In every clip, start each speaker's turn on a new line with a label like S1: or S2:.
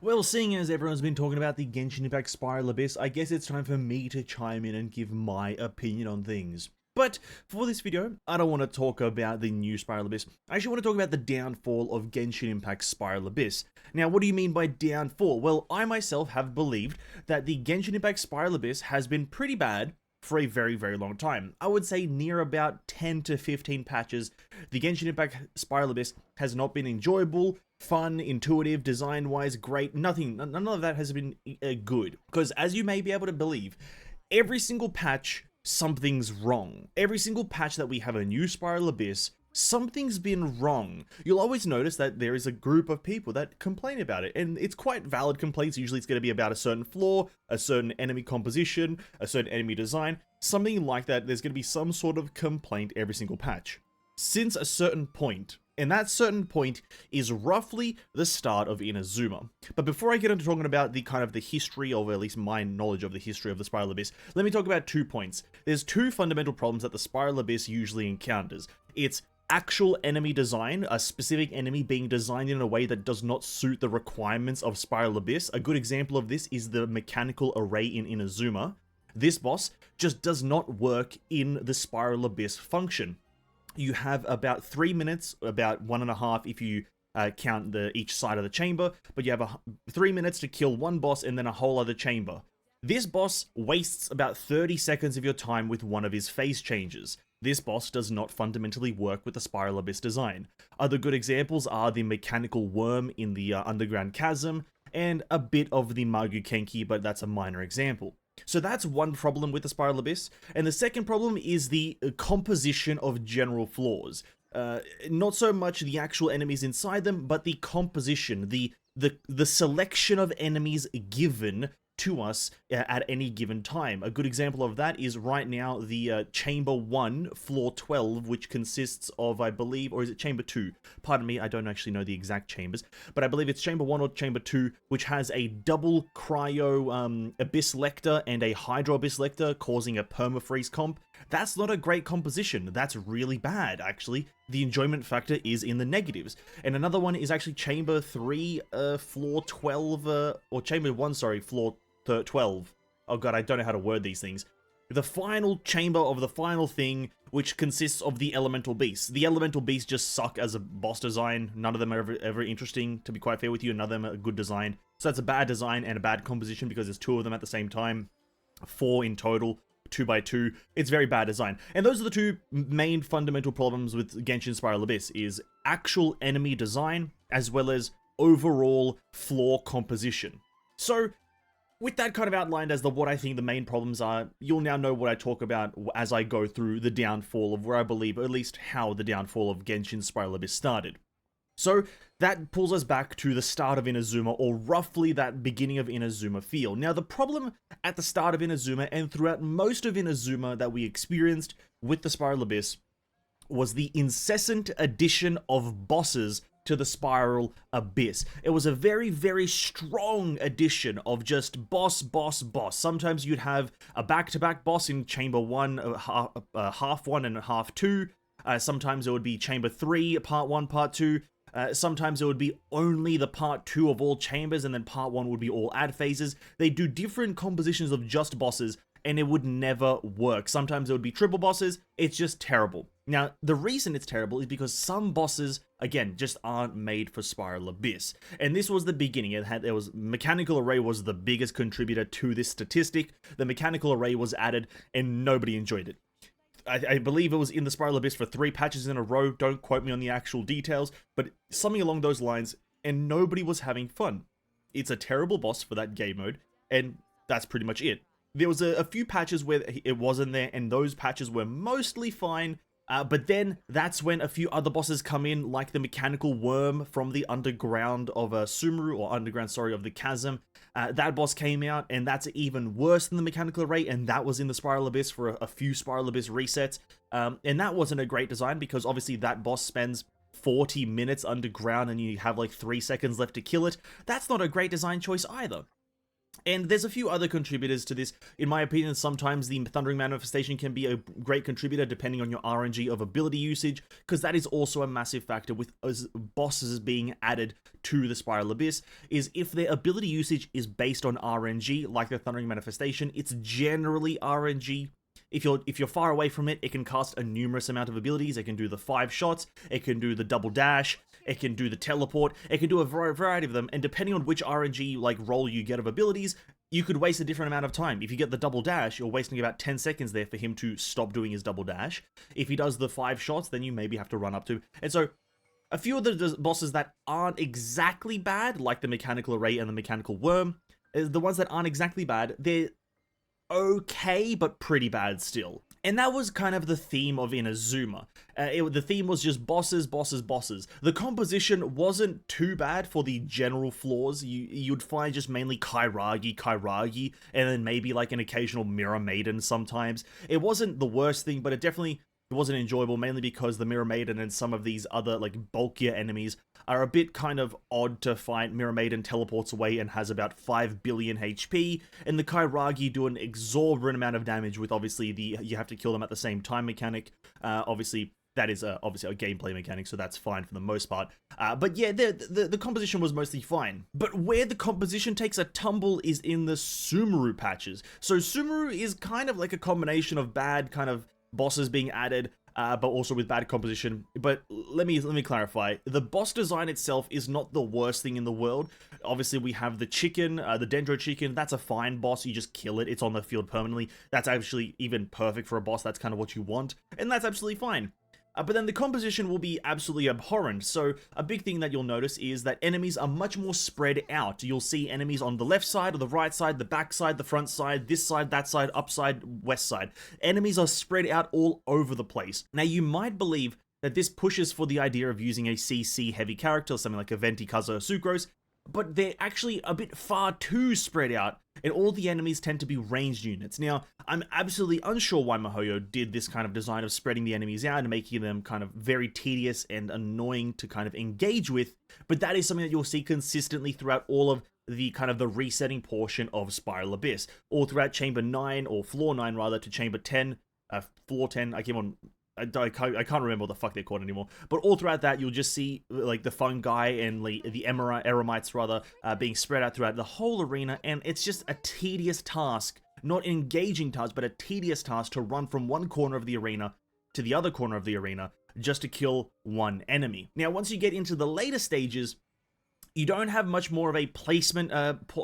S1: Well, seeing as everyone's been talking about the Genshin Impact Spiral Abyss, I guess it's time for me to chime in and give my opinion on things. But for this video, I don't want to talk about the new Spiral Abyss. I actually want to talk about the downfall of Genshin Impact Spiral Abyss. Now, what do you mean by downfall? Well, I myself have believed that the Genshin Impact Spiral Abyss has been pretty bad for a very, very long time. I would say near about 10 to 15 patches, the Genshin Impact Spiral Abyss has not been enjoyable, fun, intuitive, design-wise, great, none of that has been good. Because as you may be able to believe, every single patch, something's wrong. Every single patch that we have a new Spiral Abyss, something's been wrong. You'll always notice that there is a group of people that complain about it, and it's quite valid complaints. Usually it's going to be about a certain flaw, a certain enemy composition, a certain enemy design, something like that. There's going to be some sort of complaint every single patch. Since a certain point, and that certain point is roughly the start of Inazuma. But before I get into talking about the history, or at least my knowledge of the history of the Spiral Abyss, let me talk about 2 points. There's 2 fundamental problems that the Spiral Abyss usually encounters. It's actual enemy design, a specific enemy being designed in a way that does not suit the requirements of Spiral Abyss. A good example of this is the mechanical array in Inazuma. This boss just does not work in the Spiral Abyss function. You have about 3 minutes, about 1.5 if you count each side of the chamber, but you have 3 minutes to kill one boss and then a whole other chamber. This boss wastes about 30 seconds of your time with one of his phase changes. This boss does not fundamentally work with the Spiral Abyss design. Other good examples are the mechanical worm in the underground chasm, and a bit of the Magu Kenki, but that's a minor example. So that's one problem with the Spiral Abyss, and the second problem is the composition of general flaws. Not so much the actual enemies inside them, but the composition, the selection of enemies given to us at any given time. A good example of that is right now the Chamber 1, Floor 12, which consists of, I believe, or is it Chamber 2? Pardon me, I don't actually know the exact chambers, but I believe it's Chamber 1 or Chamber 2, which has a double Cryo Abyss Lecter and a Hydro Abyss Lecter, causing a permafreeze comp. That's not a great composition. That's really bad, actually. The enjoyment factor is in the negatives. And another one is actually Chamber 3, Floor 12, or Chamber 1, sorry, Floor 12. Oh god, I don't know how to word these things. The final chamber of the final thing, which consists of the Elemental Beasts. The Elemental Beasts just suck as a boss design. None of them are ever interesting, to be quite fair with you. None of them are a good design. So that's a bad design and a bad composition because there's 2 of them at the same time. 4 in total. 2x2, it's very bad design. And those are the 2 main fundamental problems with Genshin Spiral Abyss, is actual enemy design, as well as overall floor composition. So, with that kind of outlined as what I think the main problems are, you'll now know what I talk about as I go through the downfall of where I believe, or at least how the downfall of Genshin Spiral Abyss started. So, that pulls us back to the start of Inazuma, or roughly that beginning of Inazuma feel. Now, the problem at the start of Inazuma, and throughout most of Inazuma that we experienced with the Spiral Abyss, was the incessant addition of bosses to the Spiral Abyss. It was a very, very strong addition of just boss, boss, boss. Sometimes you'd have a back-to-back boss in Chamber 1, half 1 and half 2. Sometimes it would be Chamber 3, Part 1, Part 2. Sometimes it would be only the Part 2 of all chambers, and then Part 1 would be all ad phases. They do different compositions of just bosses, and it would never work. Sometimes it would be triple bosses. It's just terrible. Now, the reason it's terrible is because some bosses, again, just aren't made for Spiral Abyss. And this was the beginning. Mechanical Array was the biggest contributor to this statistic. The Mechanical Array was added, and nobody enjoyed it. I believe it was in the Spiral Abyss for 3 patches in a row. Don't quote me on the actual details, but something along those lines, and nobody was having fun. It's a terrible boss for that game mode, and that's pretty much it. There was a few patches where it wasn't there, and those patches were mostly fine, but then that's when a few other bosses come in, like the mechanical worm from the underground of Sumeru, or underground, sorry, of the chasm. That boss came out, and that's even worse than the mechanical array, and that was in the Spiral Abyss for a few Spiral Abyss resets. And that wasn't a great design, because obviously that boss spends 40 minutes underground, and you have like 3 seconds left to kill it. That's not a great design choice either. And there's a few other contributors to this. In my opinion, sometimes the Thundering Manifestation can be a great contributor depending on your RNG of ability usage, because that is also a massive factor with bosses being added to the Spiral Abyss, is if their ability usage is based on RNG, like the Thundering Manifestation, it's generally RNG. If you're far away from it, it can cast a numerous amount of abilities. It can do the 5 shots, it can do the double dash, it can do the teleport, it can do a variety of them, and depending on which RNG like roll you get of abilities, you could waste a different amount of time. If you get the double dash, you're wasting about 10 seconds there for him to stop doing his double dash. If he does the 5 shots, then you maybe have to run up to. And so, a few of the bosses that aren't exactly bad, like the Mechanical Array and the Mechanical Worm, the ones that aren't exactly bad, they're okay, but pretty bad still. And that was kind of the theme of Inazuma. The theme was just bosses, bosses, bosses. The composition wasn't too bad for the general flaws. You'd find just mainly Kairagi, and then maybe like an occasional Mirror Maiden sometimes. It wasn't the worst thing, but it wasn't enjoyable, mainly because the Mirror Maiden and some of these other like bulkier enemies are a bit kind of odd to fight. Mirror Maiden teleports away and has about 5 billion HP, and the Kairagi do an exorbitant amount of damage with obviously you have to kill them at the same time mechanic. Obviously that is obviously a gameplay mechanic, so that's fine for the most part. But yeah, the composition was mostly fine. But where the composition takes a tumble is in the Sumeru patches. So Sumeru is kind of like a combination of bad kind of bosses being added, but also with bad composition. But let me clarify. The boss design itself is not the worst thing in the world. Obviously, we have the chicken, the Dendro chicken. That's a fine boss. You just kill it. It's on the field permanently. That's actually even perfect for a boss. That's kind of what you want, and that's absolutely fine. But then the composition will be absolutely abhorrent. So a big thing that you'll notice is that enemies are much more spread out. You'll see enemies on the left side, or the right side, the back side, the front side, this side, that side, up side, west side. Enemies are spread out all over the place. Now you might believe that this pushes for the idea of using a CC heavy character, something like a Venti, Kaza, or Sucrose, but they're actually a bit far too spread out, and all the enemies tend to be ranged units. Now, I'm absolutely unsure why miHoYo did this kind of design of spreading the enemies out and making them kind of very tedious and annoying to kind of engage with, but that is something that you'll see consistently throughout all of the kind of the resetting portion of Spiral Abyss, all throughout Chamber 9, or Floor 9 rather, to Chamber 10, Floor 10, I can't remember what the fuck they're called anymore, but all throughout that, you'll just see, like, the fungi and the eremites, rather, being spread out throughout the whole arena, and it's just a tedious task, not an engaging task, but a tedious task to run from one corner of the arena to the other corner of the arena, just to kill one enemy. Now, once you get into the later stages, you don't have much more of a placement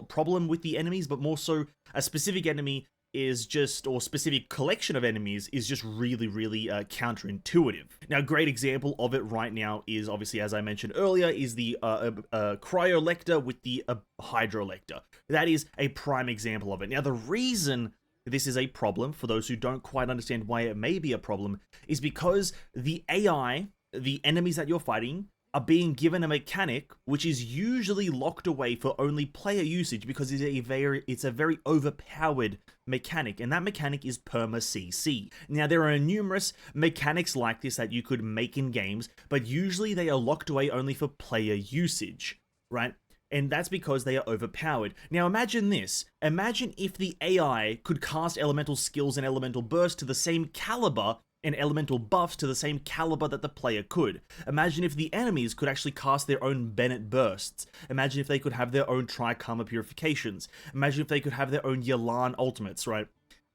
S1: problem with the enemies, but more so a specific enemy is just, or specific collection of enemies is just really counterintuitive. Now, a great example of it right now is, obviously, as I mentioned earlier, is the Cryolector with the Hydrolector. That is a prime example of it. Now, the reason this is a problem, for those who don't quite understand why it may be a problem, is because the AI, the enemies that you're fighting, are being given a mechanic which is usually locked away for only player usage, because it's a very overpowered mechanic, and that mechanic is perma CC. Now, there are numerous mechanics like this that you could make in games, but usually they are locked away only for player usage, right? And that's because they are overpowered. Now imagine this. Imagine if the AI could cast elemental skills and elemental bursts to the same caliber, and elemental buffs to the same caliber that the player could. Imagine if the enemies could actually cast their own Bennett bursts. Imagine if they could have their own Tri-Karma purifications. Imagine if they could have their own Yelan ultimates, right?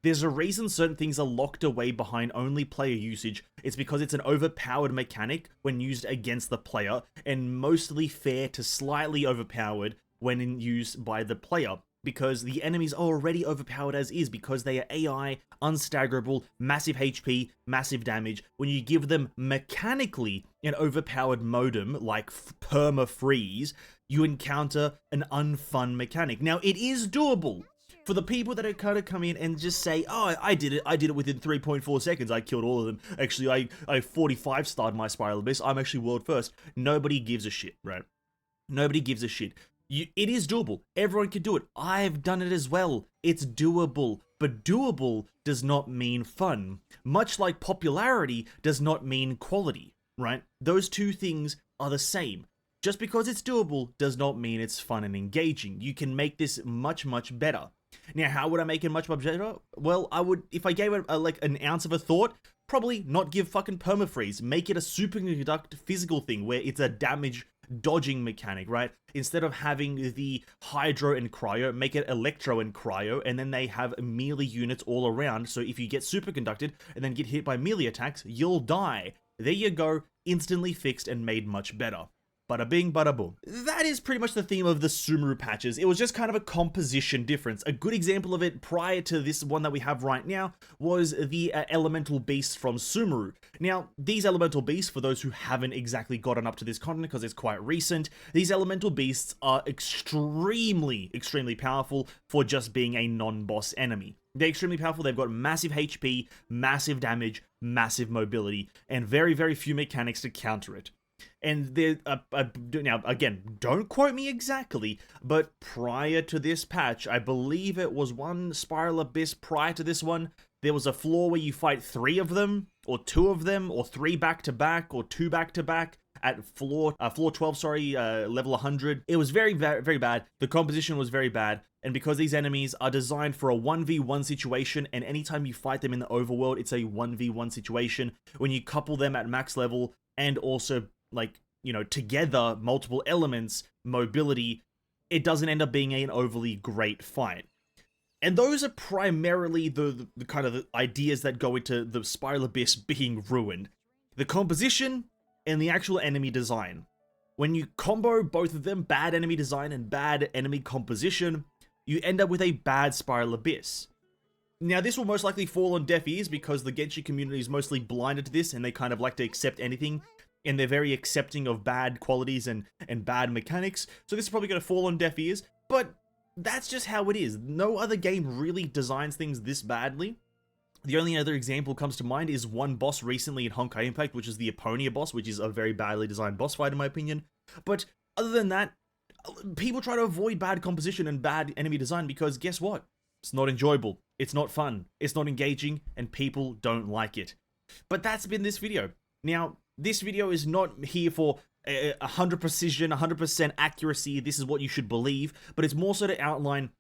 S1: There's a reason certain things are locked away behind only player usage. It's because it's an overpowered mechanic when used against the player, and mostly fair to slightly overpowered when used by the player, because the enemies are already overpowered as is, because they are AI, unstaggerable, massive HP, massive damage. When you give them mechanically an overpowered modem like perma-freeze, you encounter an unfun mechanic. Now, it is doable. For the people that are kind of come in and just say, oh, I did it within 3.4 seconds, I killed all of them. Actually, I 45 starred my Spiral Abyss, I'm actually world first. Nobody gives a shit, right? Nobody gives a shit. It is doable. Everyone can do it. I've done it as well. It's doable. But doable does not mean fun. Much like popularity does not mean quality, right? Those two things are the same. just because it's doable does not mean it's fun and engaging. You can make this much, much better. Now, how would I make it much, much better? Well, I would, if I gave it like an ounce of a thought, probably not give fucking permafreeze. Make it a superconduct physical thing where it's a damage dodging mechanic, right? Instead of having the hydro and cryo, make it electro and cryo, and then they have melee units all around, so if you get superconducted and then get hit by melee attacks, you'll die. There you go, instantly fixed and made much better. Bada bing, bada boom. That is pretty much the theme of the Sumeru patches. It was just kind of a composition difference. A good example of it prior to this one that we have right now was the elemental beasts from Sumeru. Now, these elemental beasts, for those who haven't exactly gotten up to this content because it's quite recent, these elemental beasts are extremely, extremely powerful for just being a non-boss enemy. They're extremely powerful. They've got massive HP, massive damage, massive mobility, and very, very few mechanics to counter it. And they're, now, again, don't quote me exactly, but prior to this patch, I believe it was one Spiral Abyss prior to this one, there was a floor where you fight 3 of them, or 2 of them, or 3 back-to-back, or 2 back-to-back, at floor 12, level 100. It was very, very, very bad. The composition was very bad, and because these enemies are designed for a 1v1 situation, and anytime you fight them in the overworld, it's a 1v1 situation, when you couple them at max level, and also like, you know, together, multiple elements, mobility, it doesn't end up being an overly great fight. And those are primarily the kind of the ideas that go into the Spiral Abyss being ruined. The composition and the actual enemy design. When you combo both of them, bad enemy design and bad enemy composition, you end up with a bad Spiral Abyss. Now, this will most likely fall on deaf ears because the Genshin community is mostly blinded to this and they kind of like to accept anything. And they're very accepting of bad qualities and bad mechanics, so this is probably going to fall on deaf ears, but that's just how it is. No other game really designs things this badly. The only other example comes to mind is one boss recently in Honkai Impact, which is the Epona boss, which is a very badly designed boss fight in my opinion. But other than that, people try to avoid bad composition and bad enemy design because guess what? It's not enjoyable, it's not fun, it's not engaging, and people don't like it. But that's been this video. Now, this video is not here for 100 precision, 100% accuracy, this is what you should believe, but it's more so to outline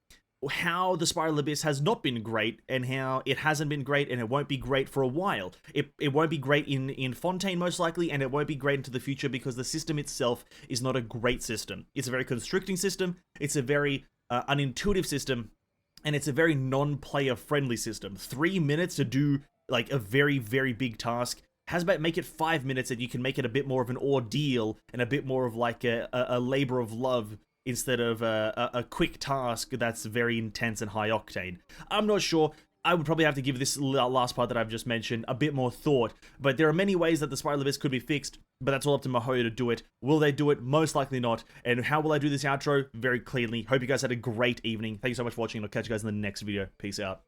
S1: how the Spiral Abyss has not been great, and how it hasn't been great, and it won't be great for a while. It won't be great in Fontaine, most likely, and it won't be great into the future because the system itself is not a great system. It's a very constricting system, it's a very unintuitive system, and it's a very non-player friendly system. 3 minutes to do like a very, very big task. How about make it 5 minutes and you can make it a bit more of an ordeal and a bit more of like a labor of love instead of a quick task that's very intense and high octane. I'm not sure. I would probably have to give this last part that I've just mentioned a bit more thought, but there are many ways that the Spiral Abyss could be fixed, but that's all up to Mihoyo to do it. Will they do it? Most likely not. And how will I do this outro? Very cleanly. Hope you guys had a great evening. Thank you so much for watching, and I'll catch you guys in the next video. Peace out.